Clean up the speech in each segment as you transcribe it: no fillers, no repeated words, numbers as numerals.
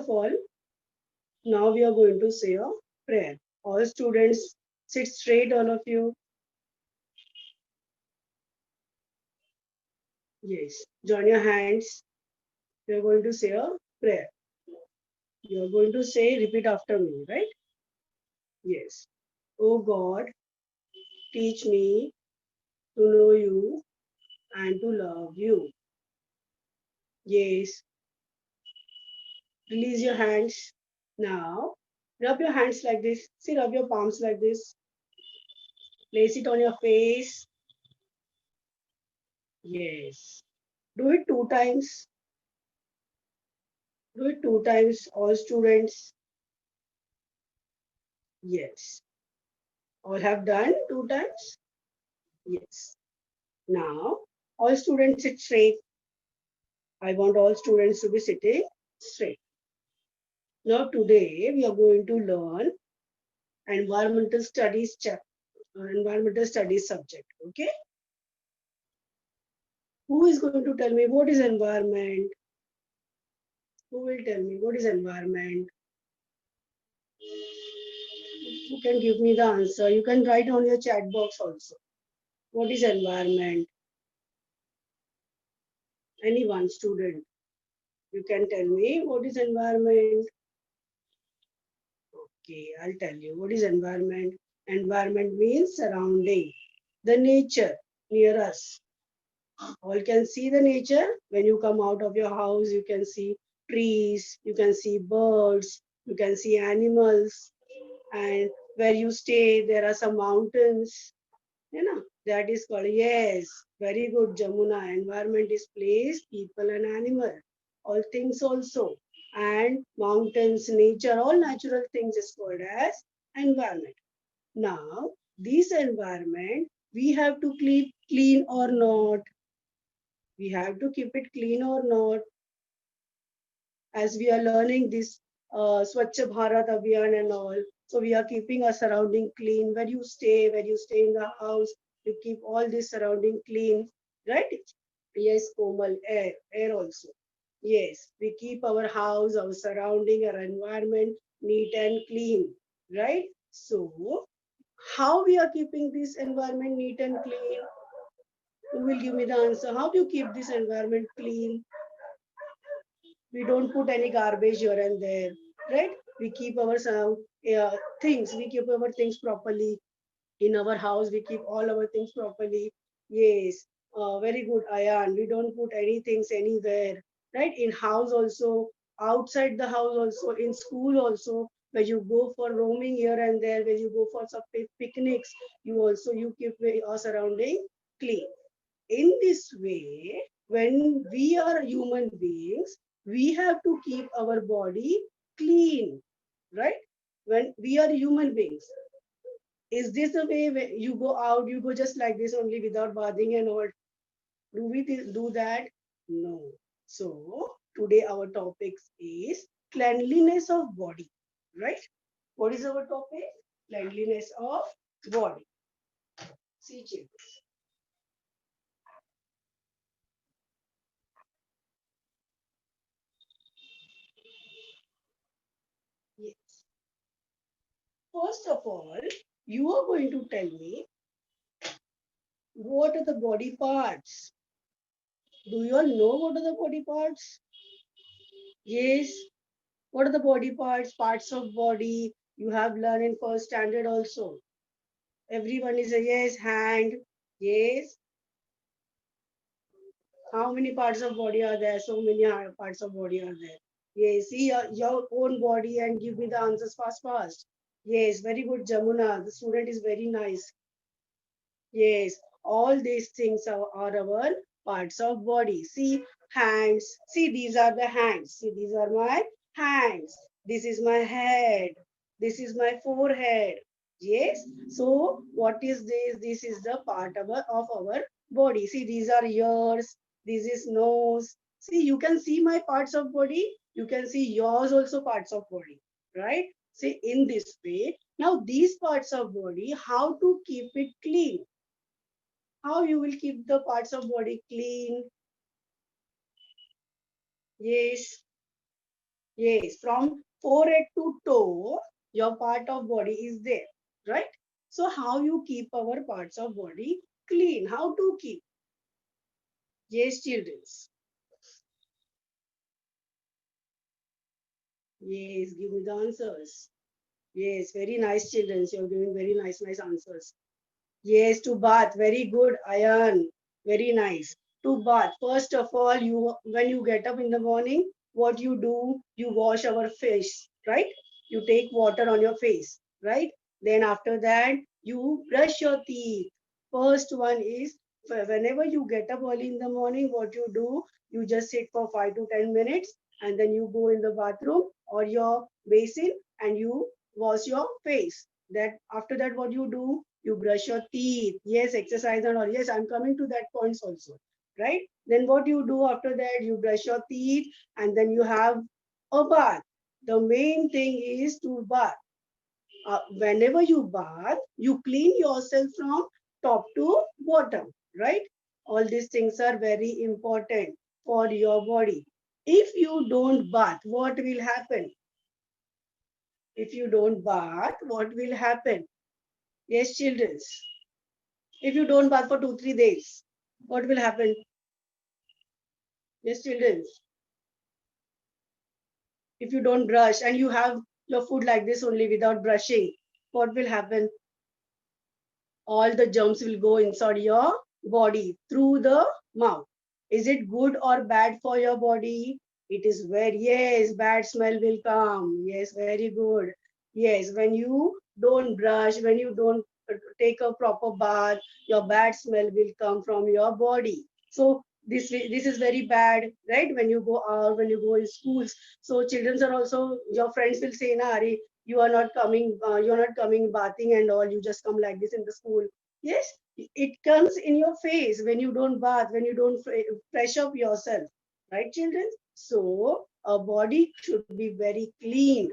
of all, now we are going to say a prayer. All students, sit straight, all of you. Yes. Join your hands. We are going to say a prayer. You are going to say, repeat after me, right? Yes. Oh God, teach me to know you and to love you. Yes. Release your hands. Now, rub your hands like this. See, rub your palms like this. Place it on your face. Yes. Do it 2 times. Do it 2 times, all students. Yes. All have done 2 times? Yes. Now, all students sit straight. I want all students to be sitting straight. Now, today we are going to learn environmental studies subject. Okay. Who is going to tell me what is environment? Who will tell me what is environment? Who can give me the answer? You can write on your chat box also. What is environment? Any one student. You can tell me what is environment. Okay, I'll tell you. What is environment? Environment means surrounding, the nature near us. All can see the nature. When you come out of your house, you can see trees, you can see birds, you can see animals, and where you stay, there are some mountains. That is called, yes, very good, Jamuna. Environment is place, people, and animal. All things also. And mountains, nature, all natural things is called as environment. Now, this environment, we have to keep clean or not. We have to keep it clean or not. As we are learning this Swachh Bharat Abhiyan and all. So we are keeping our surrounding clean. Where you stay in the house, you keep all this surrounding clean, right? Yes, Komal, air also. Yes, we keep our house, our surrounding, our environment neat and clean, right? So, how we are keeping this environment neat and clean? Who will give me the answer? How do you keep this environment clean? We don't put any garbage here and there, right? We keep our things, we keep our things properly. In our house, we keep all our things properly. Yes, very good, Ayan. We don't put any things anywhere, right? In house also, outside the house also, in school also, where you go for roaming here and there, where you go for some picnics, you keep your surrounding clean. In this way, when we are human beings, we have to keep our body clean, right? When we are human beings, is this the way you go out, you go just like this only without bathing and all? Do we do that? No. So today our topic is cleanliness of body, right? What is our topic? Cleanliness of body. See, children. Yes. First of all, you are going to tell me what are the body parts. Do you all know what are the body parts? Yes. What are the body parts? Parts of body you have learned in first standard also. Everyone is a yes, hand. Yes. How many parts of body are there? So many parts of body are there. Yes. See your own body and give me the answers fast, fast. Yes. Very good, Jamuna. The student is very nice. Yes, all these things are our parts of body. See, hands. See, these are the hands. See, these are my hands. This is my head. This is my forehead. Yes. So, what is this? This is the part of our body. See, these are ears. This is nose. See, you can see my parts of body. You can see yours also parts of body. Right? See, in this way. Now, these parts of body, how to keep it clean? How you will keep the parts of body clean? Yes. Yes, from forehead to toe, your part of body is there, right? So how you keep our parts of body clean? How to keep? Yes, children. Yes, give me the answers. Yes, very nice children. You're giving very nice answers. Yes, to bath. Very good, Ayan. Very nice. To bath. First of all, you when you get up in the morning, what you do? You wash our face, right? You take water on your face, right? Then after that, you brush your teeth. First one is whenever you get up early in the morning, what you do? You just sit for 5 to 10 minutes, and then you go in the bathroom or your basin and you wash your face. That after that, what you do? You brush your teeth. Yes, exercise and all. Yes, I'm coming to that points also, right? Then what you do after that? You brush your teeth and then you have a bath. The main thing is to bath. Whenever you bath, you clean yourself from top to bottom, right? All these things are very important for your body. If you don't bath, what will happen? If you don't bath, what will happen? Yes, children. If you don't bath for 2 3 days, what will happen? Yes, children. If you don't brush and you have your food like this only without brushing, what will happen? All the germs will go inside your body through the mouth. Is it good or bad for your body? It is very, yes, bad smell will come. Yes, very good. Yes, when you don't brush, when you don't take a proper bath, your bad smell will come from your body. So this is very bad, right? When you go out, when you go in schools. So children are also, your friends will say, na, Ari, you're not coming bathing and all, you just come like this in the school. Yes, it comes in your face when you don't bath, when you don't fresh up yourself, right, children? So a body should be very clean,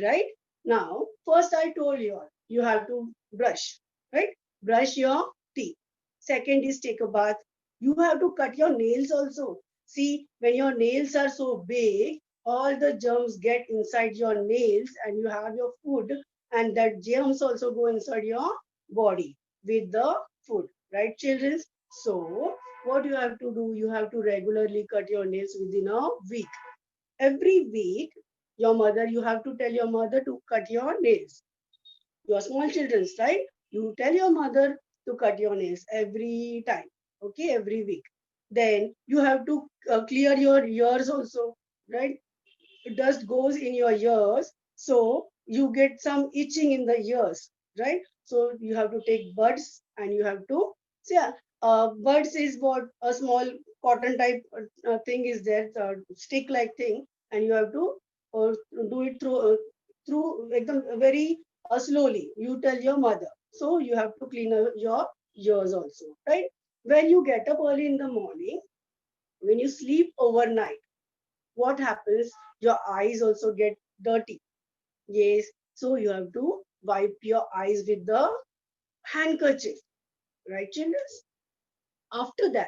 right? Now first I told you all, you have to brush, right? Brush your teeth. Second is take a bath. You have to cut your nails also. See, when your nails are so big, all the germs get inside your nails and you have your food, and that germs also go inside your body with the food, right, children? So what you have to do, you have to regularly cut your nails within a week. Every week, your mother, you have to tell your mother to cut your nails. You are small children, right? You tell your mother to cut your nails every time, okay, every week. Then you have to clear your ears also, right? Dust goes in your ears, so you get some itching in the ears, right? So you have to take buds and you have to, so yeah, buds is what a small cotton type thing is there, stick like thing, and you have to do it through like very slowly. You tell your mother. So you have to clean your ears also, right? When you get up early in the morning, when you sleep overnight, what happens? Your eyes also get dirty. Yes, so you have to wipe your eyes with the handkerchief, right, children? After that,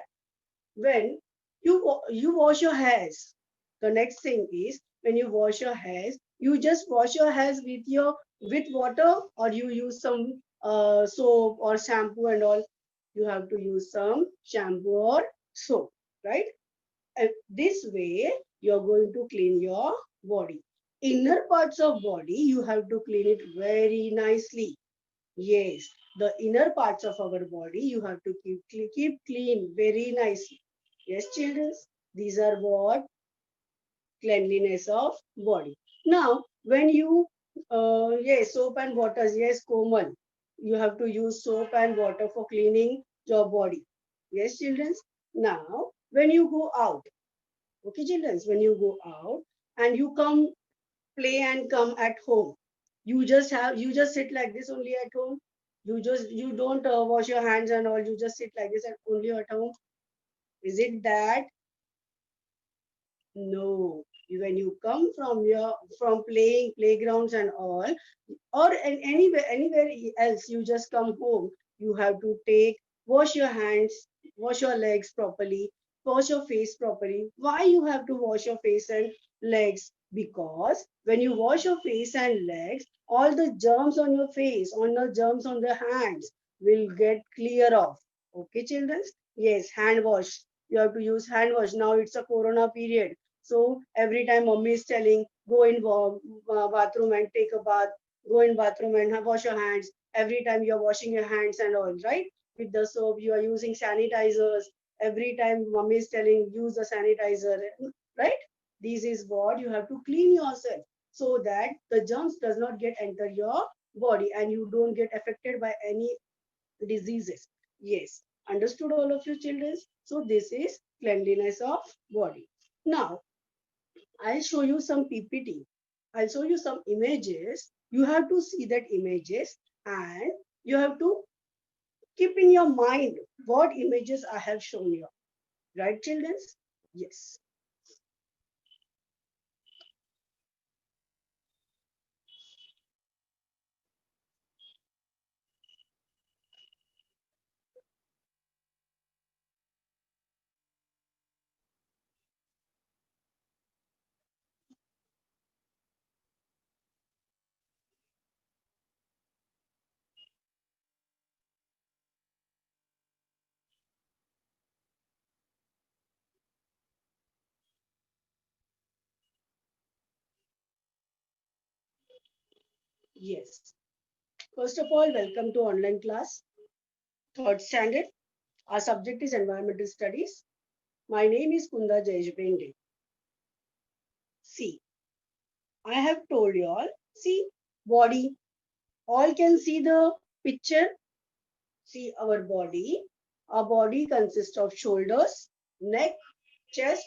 when you wash your hairs, the next thing is when you wash your hairs, you just wash your hairs with your with water, or you use some soap or shampoo and all. You have to use some shampoo or soap, right? And this way, you're going to clean your body. Inner parts of body, you have to clean it very nicely. Yes, the inner parts of our body, you have to keep clean very nicely. Yes, children, these are what cleanliness of body. Now, when you, yes, soap and waters, yes, Komal, you have to use soap and water for cleaning your body. Yes, children. Now, when you go out, okay, children, when you go out and you come play and come at home, you just sit like this only at home. You don't wash your hands and all. You just sit like this at only at home. Is it that? No. When you come from your from playing playgrounds and all, or anywhere else, you just come home. You have to take wash your hands, wash your legs properly, wash your face properly. Why you have to wash your face and legs? Because when you wash your face and legs, all the germs on your face, on the germs on the hands will get clear off. Okay, children? Yes, hand wash. You have to use hand wash. Now it's a corona period. So every time mommy is telling, go in bathroom and take a bath, go in bathroom and wash your hands. Every time you're washing your hands and all, right? With the soap, you are using sanitizers. Every time mommy is telling, use the sanitizer, right? This is what you have to clean yourself so that the germs does not get enter your body and you don't get affected by any diseases. Yes, understood all of you children? So this is cleanliness of body. Now, I'll show you some PPT. I'll show you some images. You have to see that images and you have to keep in your mind what images I have shown you. Right, children? Yes. Yes. First of all, welcome to online class, third standard. Our subject is environmental studies. My name is Kunda Jayeshbenge. See, I have told you all, see, body. All can see the picture. See our body. Our body consists of shoulders, neck, chest,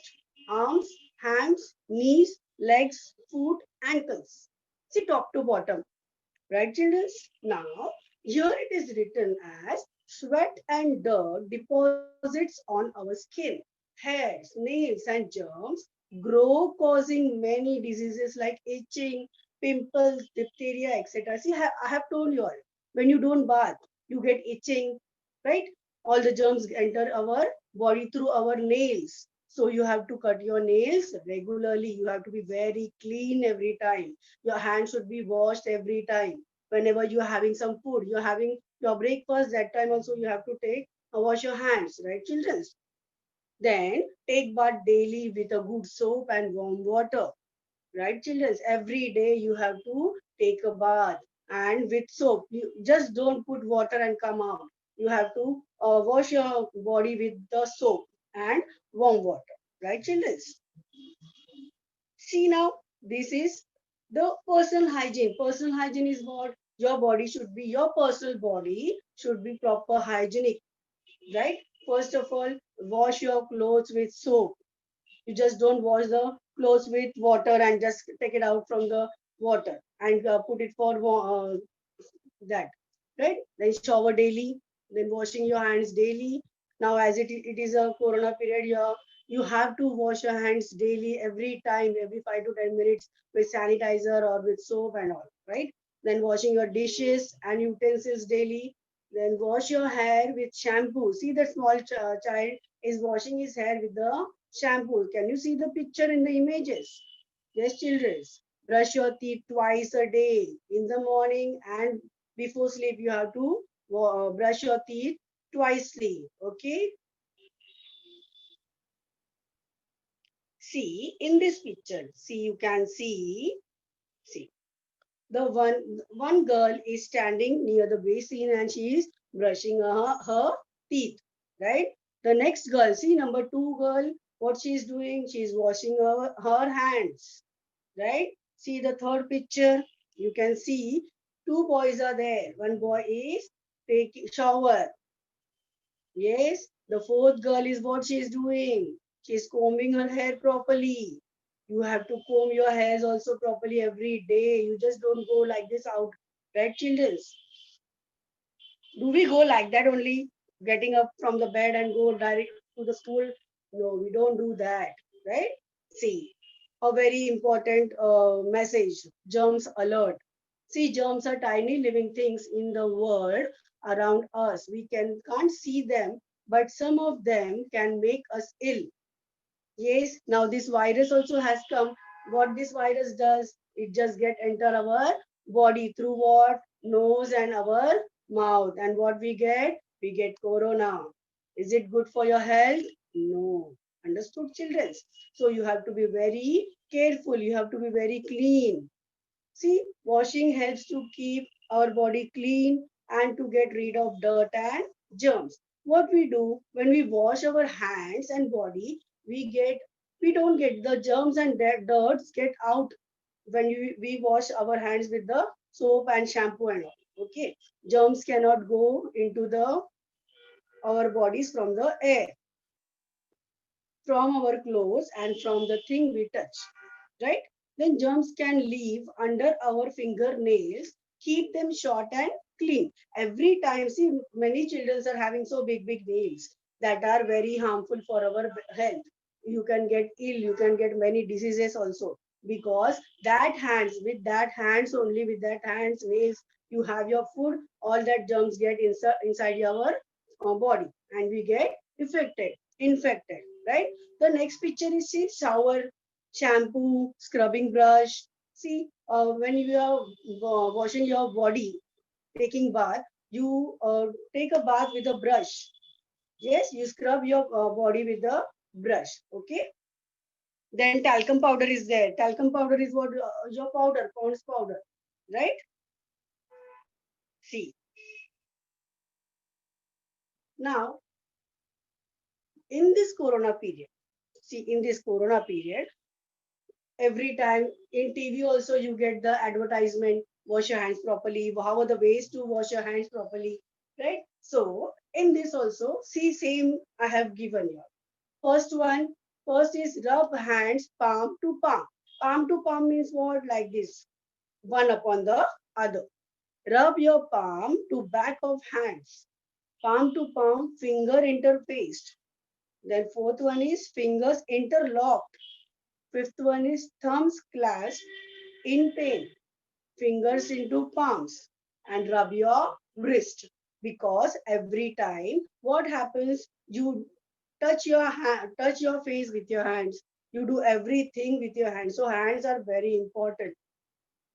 arms, hands, knees, legs, foot, ankles. See top to bottom. Right, children? Now, here it is written as sweat and dirt deposits on our skin, hairs, nails, and germs grow, causing many diseases like itching, pimples, diphtheria, etc. See, I have told you all, when you don't bath, you get itching, right? All the germs enter our body through our nails. So you have to cut your nails regularly. You have to be very clean every time. Your hands should be washed every time. Whenever you are having some food, you're having your breakfast, that time also you have to take wash your hands, right, children? Then take bath daily with a good soap and warm water, right, children? Every day you have to take a bath and with soap. You just don't put water and come out. You have to wash your body with the soap and warm water, right, children? See now, this is the personal hygiene. Personal hygiene is what your body should be. Your personal body should be proper hygienic, right? First of all, wash your clothes with soap. You just don't wash the clothes with water and just take it out from the water and put it for that, right? Then shower daily, then washing your hands daily. Now, as it is a corona period, you have to wash your hands daily, every time, every 5 to 10 minutes with sanitizer or with soap and all, right? Then washing your dishes and utensils daily. Then wash your hair with shampoo. See that small child is washing his hair with the shampoo. Can you see the picture in the images? Yes, children. Brush your teeth twice a day, in the morning and before sleep. You have to brush your teeth twicely. Okay. See in this picture. See, you can see. See, the one girl is standing near the basin and she is brushing her teeth. Right. The next girl. See, number two girl. What she is doing? She is washing her hands. Right? See the third picture. You can see two boys are there. One boy is taking shower. Yes, the fourth girl is what she is doing. She is combing her hair properly. You have to comb your hairs also properly every day. You just don't go like this out, right, children? Do we go like that only, getting up from the bed and go direct to the school? No, we don't do that, right? See, a very important message, germs alert. See, germs are tiny living things in the world around us. We can't see them, but some of them can make us ill. Yes, now this virus also has come. What this virus does, it just get enter our body through what? Nose and our mouth. And what we get corona. Is it good for your health? No. Understood, children? So you have to be very careful. You have to be very clean. See, washing helps to keep our body clean and to get rid of dirt and germs. What we do when we wash our hands and body, we don't get the germs and dirts get out when we wash our hands with the soap and shampoo and all. Okay, germs cannot go into the our bodies from the air, from our clothes and from the thing we touch, right? Then germs can live under our fingernails, keep them short and clean. Every time, see, many children are having so big, big nails that are very harmful for our health. You can get ill, you can get many diseases also because that hands only, with that hands, nails, you have your food, all that germs get inside your body and we get infected, right? The next picture is, see, shower, shampoo, scrubbing brush. See, when you are washing your body, taking bath, you take a bath with a brush. Yes, you scrub your body with the brush. Okay. Then talcum powder is there. Talcum powder is what, your powder, Pond's powder, right? See, now in this corona period, in this corona period, every time in TV also you get the advertisement, wash your hands properly, how are the ways to wash your hands properly, right? So in this also, see, same I have given you. First one, first is rub hands palm to palm. Palm to palm means what? Like this, one upon the other. Rub your palm to back of hands. Palm to palm, finger interfaced. Then fourth one is fingers interlocked. Fifth one is thumbs clasped in pain, fingers into palms, and rub your wrist. Because every time, what happens? You touch your face with your hands. You do everything with your hands. So hands are very important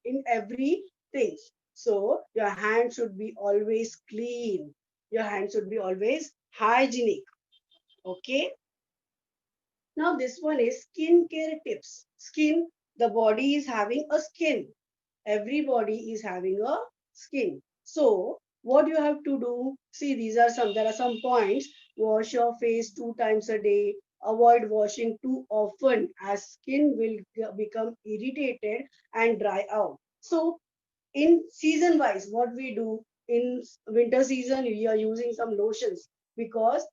in everything. So your hands should be always clean. Your hands should be always hygienic. Okay. Now this one is skin care tips. Skin, the body is having a skin. Everybody is having a skin. So what you have to do, see, there are some points. Wash your face 2 times a day. Avoid washing too often as skin will become irritated and dry out. So in season wise, what we do in winter season, we are using some lotions because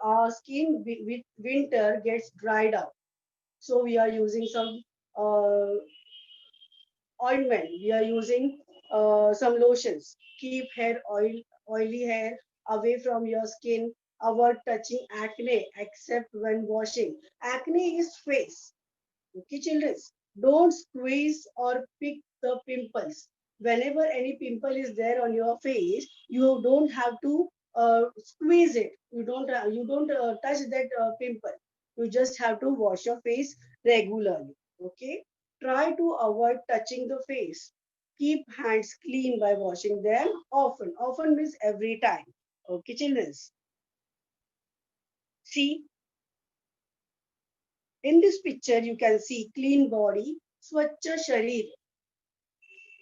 our skin with winter gets dried out. So we are using some uh, ointment. We are using some lotions. Keep oily hair away from your skin. Avoid touching acne except when washing. Acne is face. Okay, children, don't squeeze or pick the pimples. Whenever any pimple is there on your face, you don't have to squeeze it. You don't touch that pimple. You just have to wash your face regularly. Okay. Try to avoid touching the face. Keep hands clean by washing them often. Often means every time. Okay, children. See, in this picture, you can see clean body, Swachha Sharir.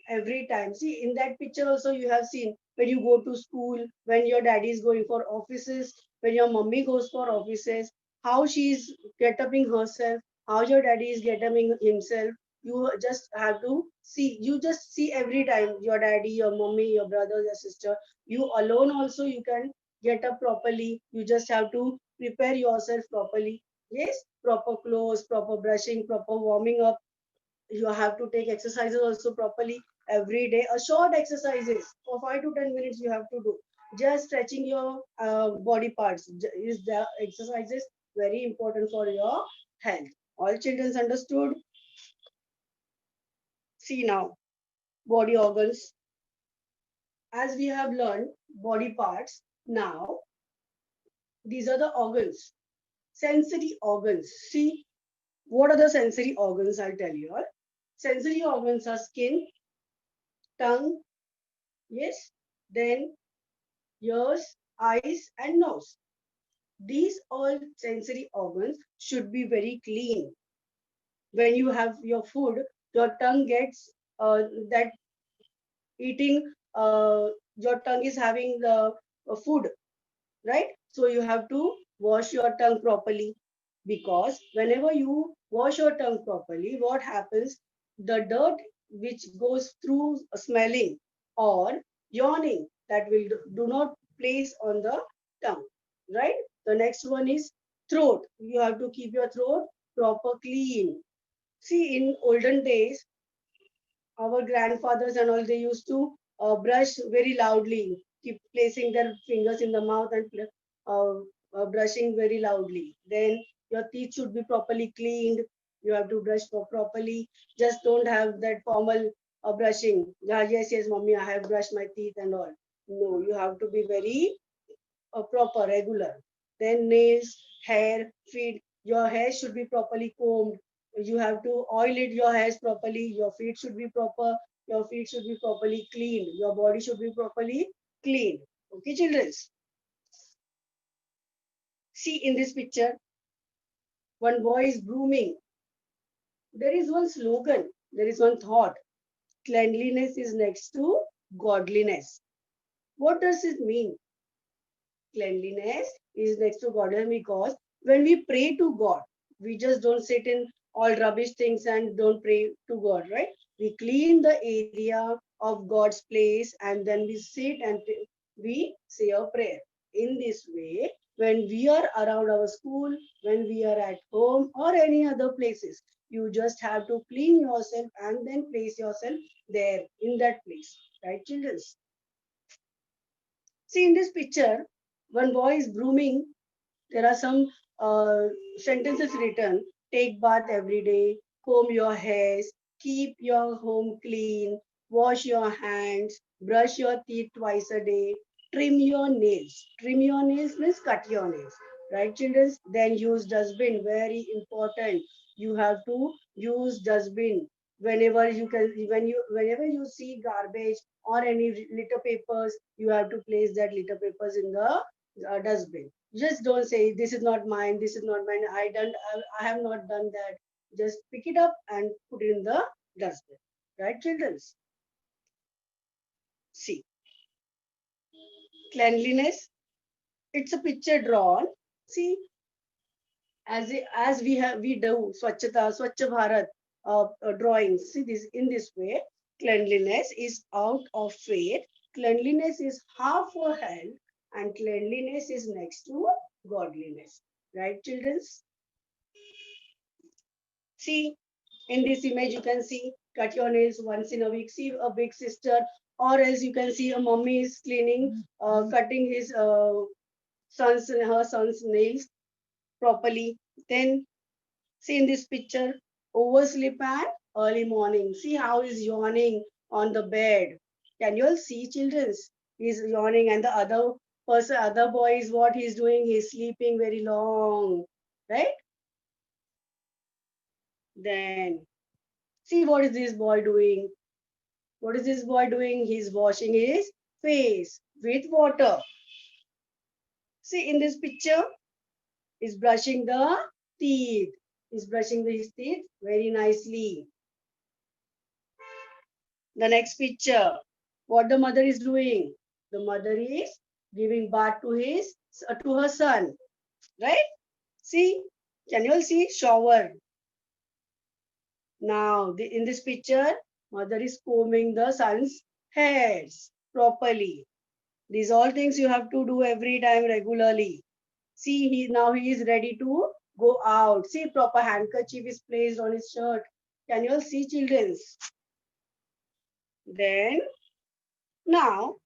Every time. See, in that picture also you have seen when you go to school, when your daddy is going for offices, when your mummy goes for offices, how she is get upping herself, how your daddy is get upping himself. You just have to see. You just see every time your daddy, your mummy, your brother, your sister. You alone also you can get up properly. You just have to prepare yourself properly. Yes, proper clothes, proper brushing, proper warming up. You have to take exercises also properly every day. A short exercises for 5 to 10 minutes you have to do. Just stretching your body parts is the exercises very important for your health. All children understood? See now, body organs. As we have learned body parts, now these are the organs, sensory organs. See, What are the sensory organs? I'll tell you all. Sensory organs are skin, tongue, yes, then ears, eyes, and nose. These all sensory organs should be very clean. When you have your food, your tongue gets that eating, your tongue is having the food, right? So you have to wash your tongue properly, because whenever you wash your tongue properly, what happens? The dirt which goes through smelling or yawning, that will do not place on the tongue, right? The next one is throat. You have to keep your throat proper clean. See, in olden days, our grandfathers and all, they used to brush very loudly, keep placing their fingers in the mouth and uh, brushing very loudly. Then your teeth should be properly cleaned. You have to brush properly. Just don't have that formal brushing. Yeah, yes, yes, mommy, I have brushed my teeth and all. No, you have to be very proper, regular. Then nails, hair, feet. Your hair should be properly combed. You have to oil it your hairs properly. Your feet should be proper. Your feet should be properly cleaned. Your body should be properly cleaned. Okay, children. See in this picture, one boy is grooming. There is one slogan. There is one thought. Cleanliness is next to godliness. What does it mean? Cleanliness is next to godliness, because when we pray to God, we just don't sit in all rubbish things and don't pray to God, right? We clean the area of God's place and then we sit and we say a prayer. In this way, when we are around our school, when we are at home or any other places, you just have to clean yourself and then place yourself there in that place, right, children? See in this picture, one boy is grooming. There are some sentences written: take bath every day, comb your hairs, keep your home clean, wash your hands, brush your teeth twice a day, trim your nails. Trim your nails means cut your nails, right, children? Then use dustbin. Very important. You have to use dustbin whenever you can. Whenever you see garbage or any litter papers, you have to place that litter papers in the dustbin. Just don't say this is not mine, this is not mine, I have not done that. Just pick it up and put it in the dustbin, right, children? See, cleanliness, it's a picture drawn. See, as we do swachha bharat drawings. See this, in this way, cleanliness is out of faith, cleanliness is half for health, and cleanliness is next to godliness, right, children? See, in this image, you can see cut your nails once in a week. See a big sister, or else you can see a mommy is cleaning, cutting her son's nails properly. Then see in this picture, oversleep and early morning. See how he's yawning on the bed. Can you all see, children? He's yawning, and the other boy is what he's doing. He's sleeping very long, right? Then see what is this boy doing? What is this boy doing? He's washing his face with water. See in this picture, he's brushing the teeth. He's brushing his teeth very nicely. The next picture, what the mother is doing? The mother is giving bath to her son, right? See, can you all see shower? Now, in this picture, mother is combing the son's hairs properly. These all things you have to do every time regularly. See, he is ready to go out. See, proper handkerchief is placed on his shirt. Can you all see, children? Then now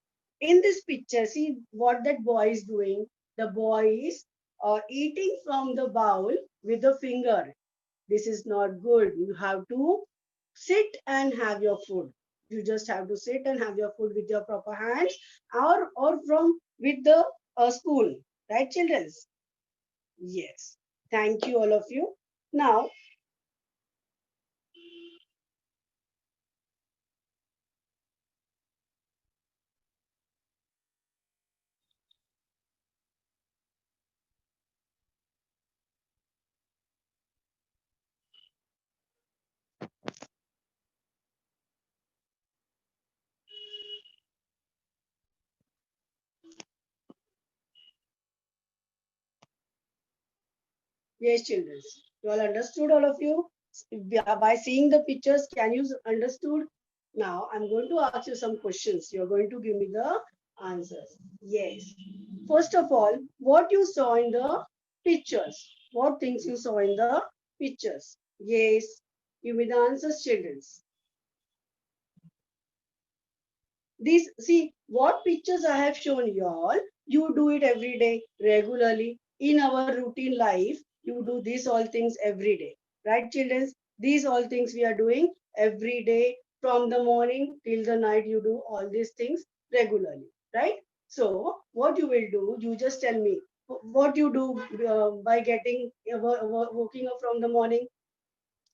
in this picture, see what that boy is doing. The boy is eating from the bowl with the finger. This is not good. You have to sit and have your food. You just have to sit and have your food with your proper hands, or from with the spoon, right, children? Yes. Thank you, all of you. Now, Yes, children. You all understood, all of you? By seeing the pictures, can you understood? Now, I'm going to ask you some questions. You're going to give me the answers. Yes. First of all, what you saw in the pictures? What things you saw in the pictures? Yes. Give me the answers, children. These, see, what pictures I have shown you all, you do it every day, regularly. In our routine life, you do these all things every day. Right, children? These all things we are doing every day from the morning till the night. You do all these things regularly. Right? So, what you will do, you just tell me what you do by getting waking up from the morning.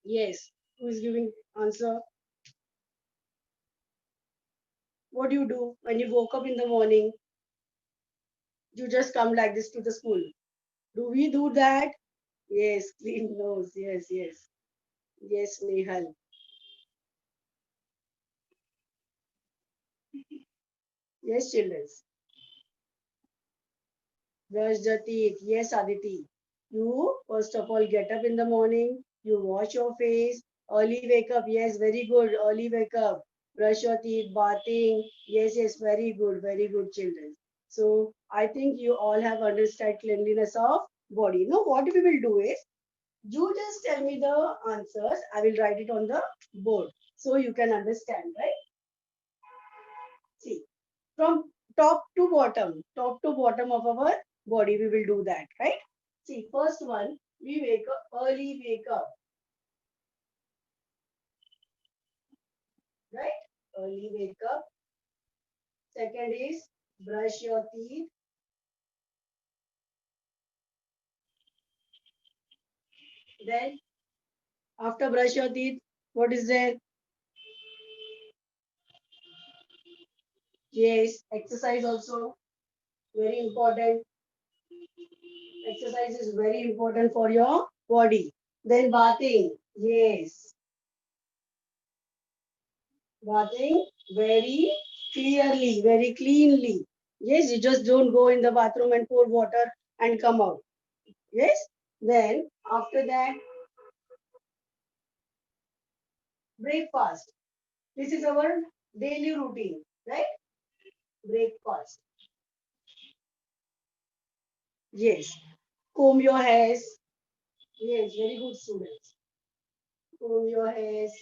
Yes. Who is giving answer? What do you do when you woke up in the morning? You just come like this to the school. Do we do that? Yes, clean nose. Yes, yes. Yes, Nehal. Yes, children. Brush the teeth. Yes, Aditi. You, first of all, get up in the morning. You wash your face. Early wake up. Yes, very good. Early wake up. Brush your teeth. Bathing. Yes, yes. Very good. Very good, children. So, I think you all have understood cleanliness of body. Now, what we will do is, you just tell me the answers. I will write it on the board so you can understand, right? See, from top to bottom of our body, we will do that, right? See, first one, we wake up, early wake up, right? Early wake up. Second is brush your teeth. Then, after brush your teeth, what is there? Yes, exercise also very important. Exercise is very important for your body. Then bathing. Yes, bathing very clearly, very cleanly. Yes, you just don't go in the bathroom and pour water and come out. Yes. Then after that, breakfast. This is our daily routine, right? Breakfast. Yes. Comb your hairs. Yes, very good students. Comb your hairs.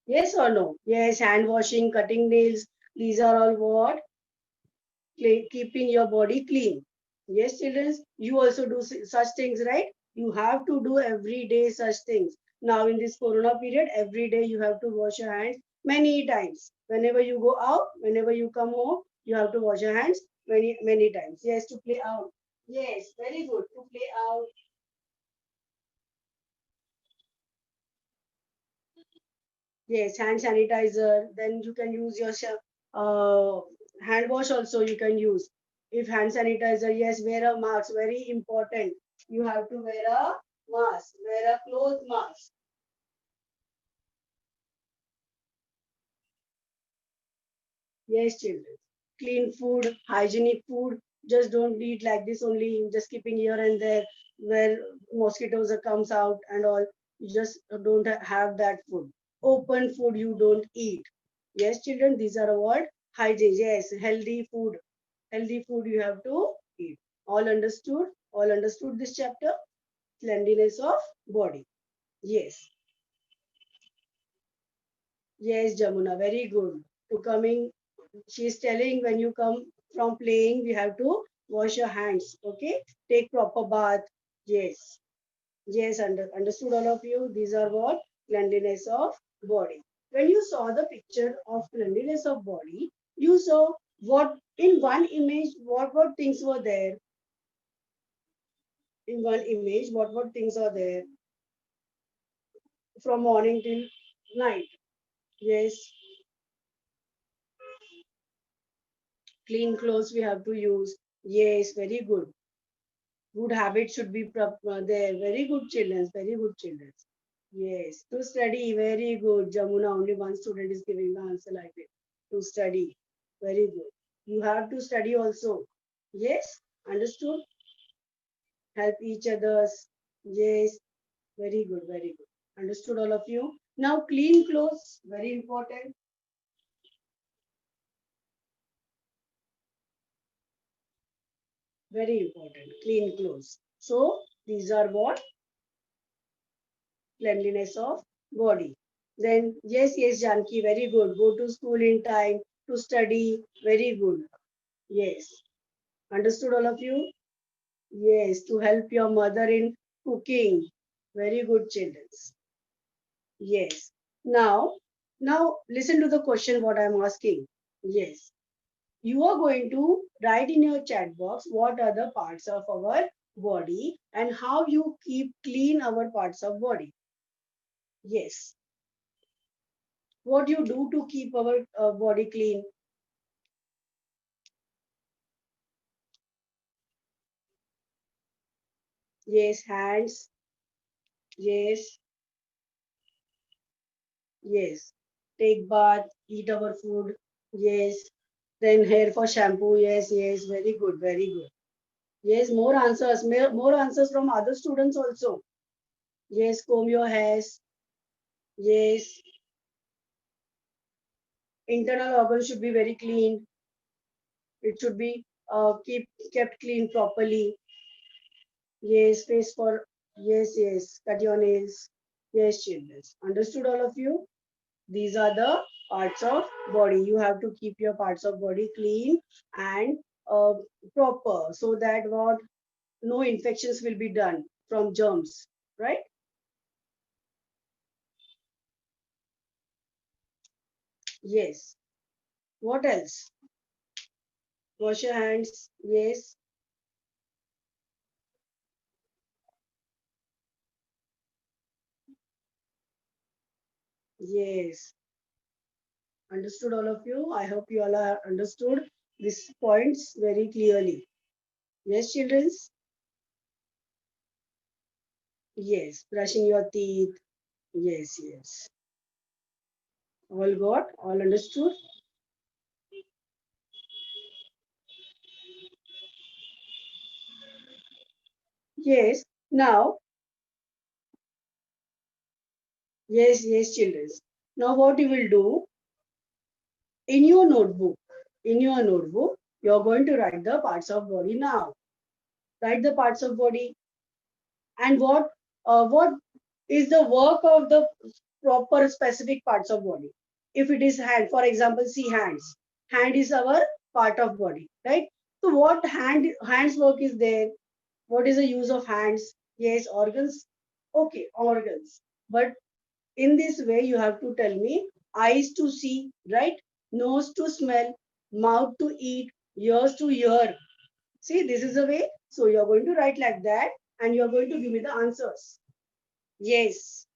Yes or no? Yes, hand washing, cutting nails. These are all what? Keeping your body clean. Yes, children, you also do such things, right? You have to do every day such things. Now, in this corona period, every day you have to wash your hands many times. Whenever you go out, whenever you come home, you have to wash your hands many, many times. Yes, to play out. Yes, very good. To play out. Yes, hand sanitizer. Then you can use your uh, hand wash also you can use. If hand sanitizer, yes, wear a mask. Very important. You have to wear a mask. Wear a cloth mask. Yes, children. Clean food, hygienic food. Just don't eat like this only. Just keeping here and there where mosquitoes comes out and all. You just don't have that food. Open food you don't eat. Yes, children. These are what hygiene. Yes, healthy food. Healthy food you have to eat. All understood? All understood this chapter? Cleanliness of body. Yes. Yes, Jamuna, very good. To coming, she's telling when you come from playing, we have to wash your hands. Okay, take proper bath. Yes, yes, understood all of you. These are what cleanliness of body. When you saw the picture of cleanliness of body, you saw what in one image. What things were there in one image? What things are there from morning till night? Yes, clean clothes we have to use. Yes, very good. Good habits should be there. Very good children. Very good children. Yes. To study. Very good. Jamuna, only one student is giving the answer like this. To study. Very good. You have to study also. Yes, understood? Help each others. Yes, very good, very good. Understood all of you? Now clean clothes, very important. Very important. Clean clothes. So these are what? Cleanliness of body. Then yes, yes, Janki, very good. Go to school in time to study. Very good. Yes. Understood all of you? Yes, to help your mother in cooking. Very good, children. Yes. Now listen to the question what I'm asking. Yes. You are going to write in your chat box what are the parts of our body and how you keep clean our parts of body. Yes. What you do to keep our body clean. Yes, hands. Yes, yes. Take bath, eat our food. Yes. Then hair for shampoo. Yes, yes. Very good, very good. Yes, more answers. More answers from other students also. Yes, comb your hairs. Yes, internal organs should be very clean. It should be kept clean properly. Yes, face for yes, yes. Cut your nails. Yes, children. Understood all of you? These are the parts of body. You have to keep your parts of body clean and uh, proper so that what no infections will be done from germs, right? Yes. What else? Wash your hands. Yes. Yes. Understood all of you. I hope you all are understood these points very clearly. Yes, children. Yes. Brushing your teeth. Yes, yes. All got, all understood. Yes. Now, yes, yes, children. Now, what you will do in your notebook, you're going to write the parts of body now. Write the parts of body and what is the work of the proper specific parts of body. If it is hand, for example, see hands. Hand is our part of body, right? So what hands work is there? What is the use of hands? Yes, organs. Okay, organs. But in this way, you have to tell me eyes to see, right? Nose to smell, mouth to eat, ears to hear. See, this is the way. So you're going to write like that and you're going to give me the answers. Yes,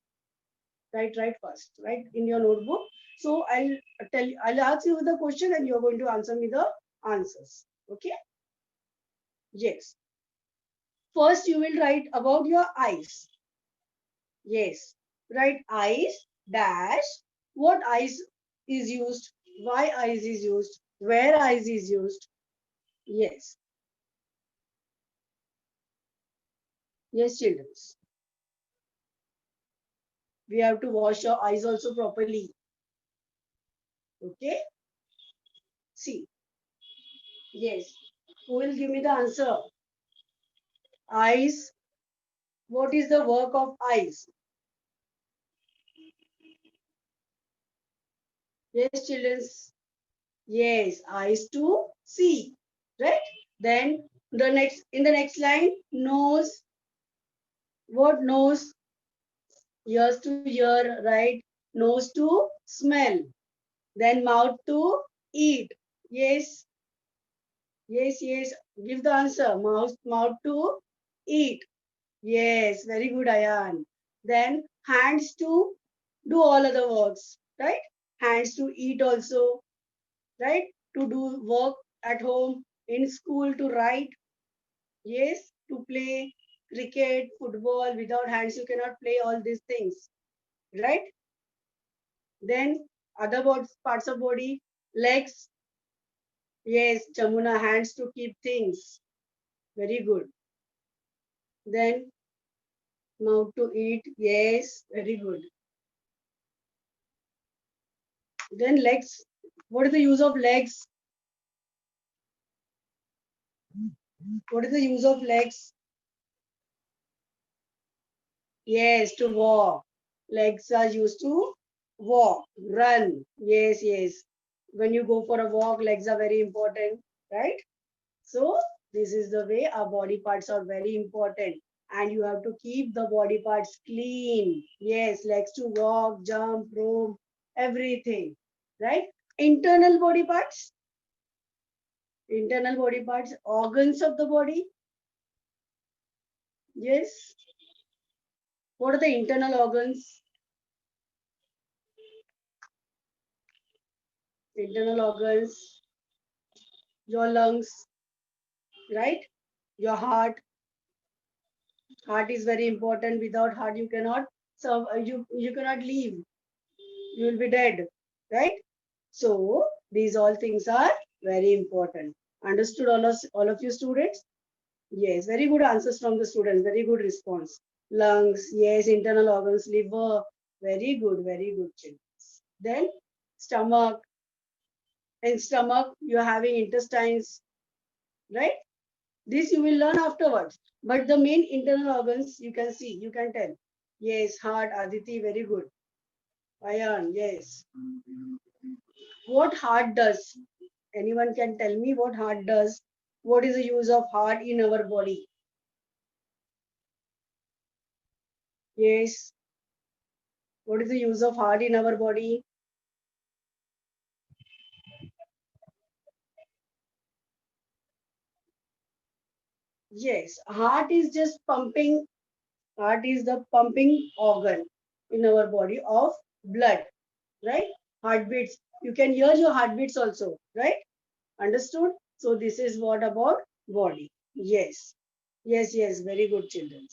right first, right in your notebook. So I'll ask you the question and you're going to answer me the answers. Okay? Yes. First, you will write about your eyes. Yes. Write eyes, dash, what eyes is used, why eyes is used, where eyes is used. Yes. Yes, children. We have to wash our eyes also properly. Okay? See. Yes. Who will give me the answer? Eyes. What is the work of eyes? Yes, children. Yes, eyes to see. Right? Then the next line, nose. What nose? Ears to hear, right? Nose to smell. Then mouth to eat. Yes, yes, yes. Give the answer. Mouth to eat. Yes, very good, Ayan. Then hands to do all other works, right? Hands to eat also, right? To do work at home, in school, to write. Yes, to play cricket, football. Without hands, you cannot play all these things, right? Then other parts of body, legs, Yes, Chamuna, hands to keep things. Very good. Then mouth to eat. Yes, very good. Then legs. What is the use of legs? What is the use of legs? Yes, to walk. Legs are used to walk, run. Yes, yes. When you go for a walk, legs are very important, right? So, this is the way our body parts are very important. And you have to keep the body parts clean. Yes, legs to walk, jump, roam, everything, right? Internal body parts, organs of the body. Yes. What are the internal organs? Internal organs, your lungs, right? Your heart. Heart is very important. Without heart, you cannot. So you cannot live. You will be dead, right? So these all things are very important. Understood, all of you students? Yes, very good answers from the students. Very good response. Lungs, yes, internal organs, liver. Very good, children. Then stomach. In stomach, you're having intestines, right? This you will learn afterwards. But the main internal organs, you can see, you can tell. Yes, heart, Aditi, very good. Iron, yes. What heart does? Anyone can tell me what heart does? What is the use of heart in our body? Yes. What is the use of heart in our body? Yes. Heart is just pumping. Heart is the pumping organ in our body of blood, right? Heartbeats. You can hear your heartbeats also, right? Understood? So this is what about body. Yes. Yes, yes. Very good, children.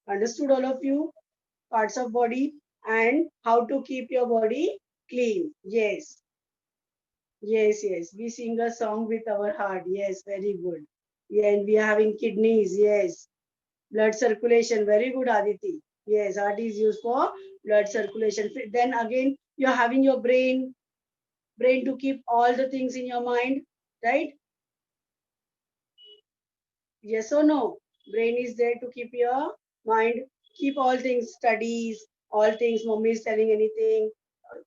Understood, all of you? Parts of body and how to keep your body clean. Yes. Yes, yes. We sing a song with our heart. Yes, very good. Yeah, and we are having kidneys. Yes. Blood circulation. Very good, Aditi. Yes, heart is used for blood circulation. Then again, you're having your brain to keep all the things in your mind, right? Yes or no? Brain is there to keep your mind, keep all things, studies, all things, mommy is telling anything,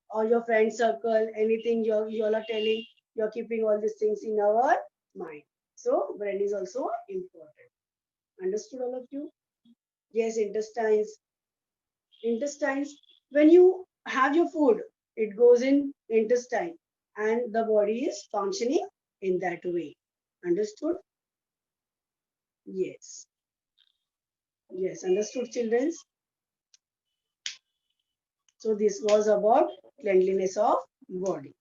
or your friend circle, anything you all are telling, you're keeping all these things in our mind. So brain is also important. Understood, all of you? Yes, intestines. Intestines. When you have your food, it goes in intestine, and the body is functioning in that way. Understood? Yes. Yes, understood, children. So this was about cleanliness of body.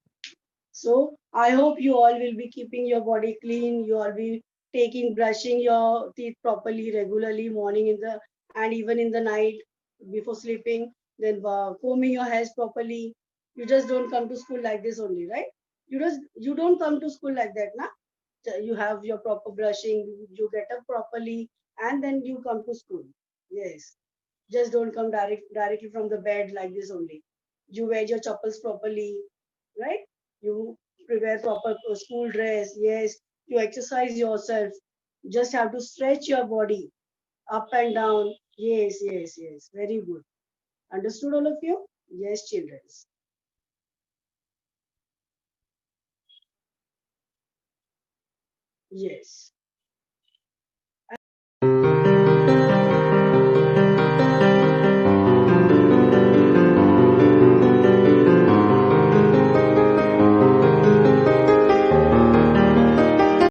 So I hope you all will be keeping your body clean. You all be taking brushing your teeth properly regularly morning in the and even in the night before sleeping. Then combing your hairs properly. You just don't come to school like this only, right? You don't come to school like that, na? You have your proper brushing. You get up properly, and then you come to school. Yes. Just don't come directly from the bed like this only. You wear your chappals properly, right? You prepare proper school dress. Yes, you exercise yourself. Just have to stretch your body up and down. Yes, yes, yes. Very good. Understood, all of you? Yes, children. Yes.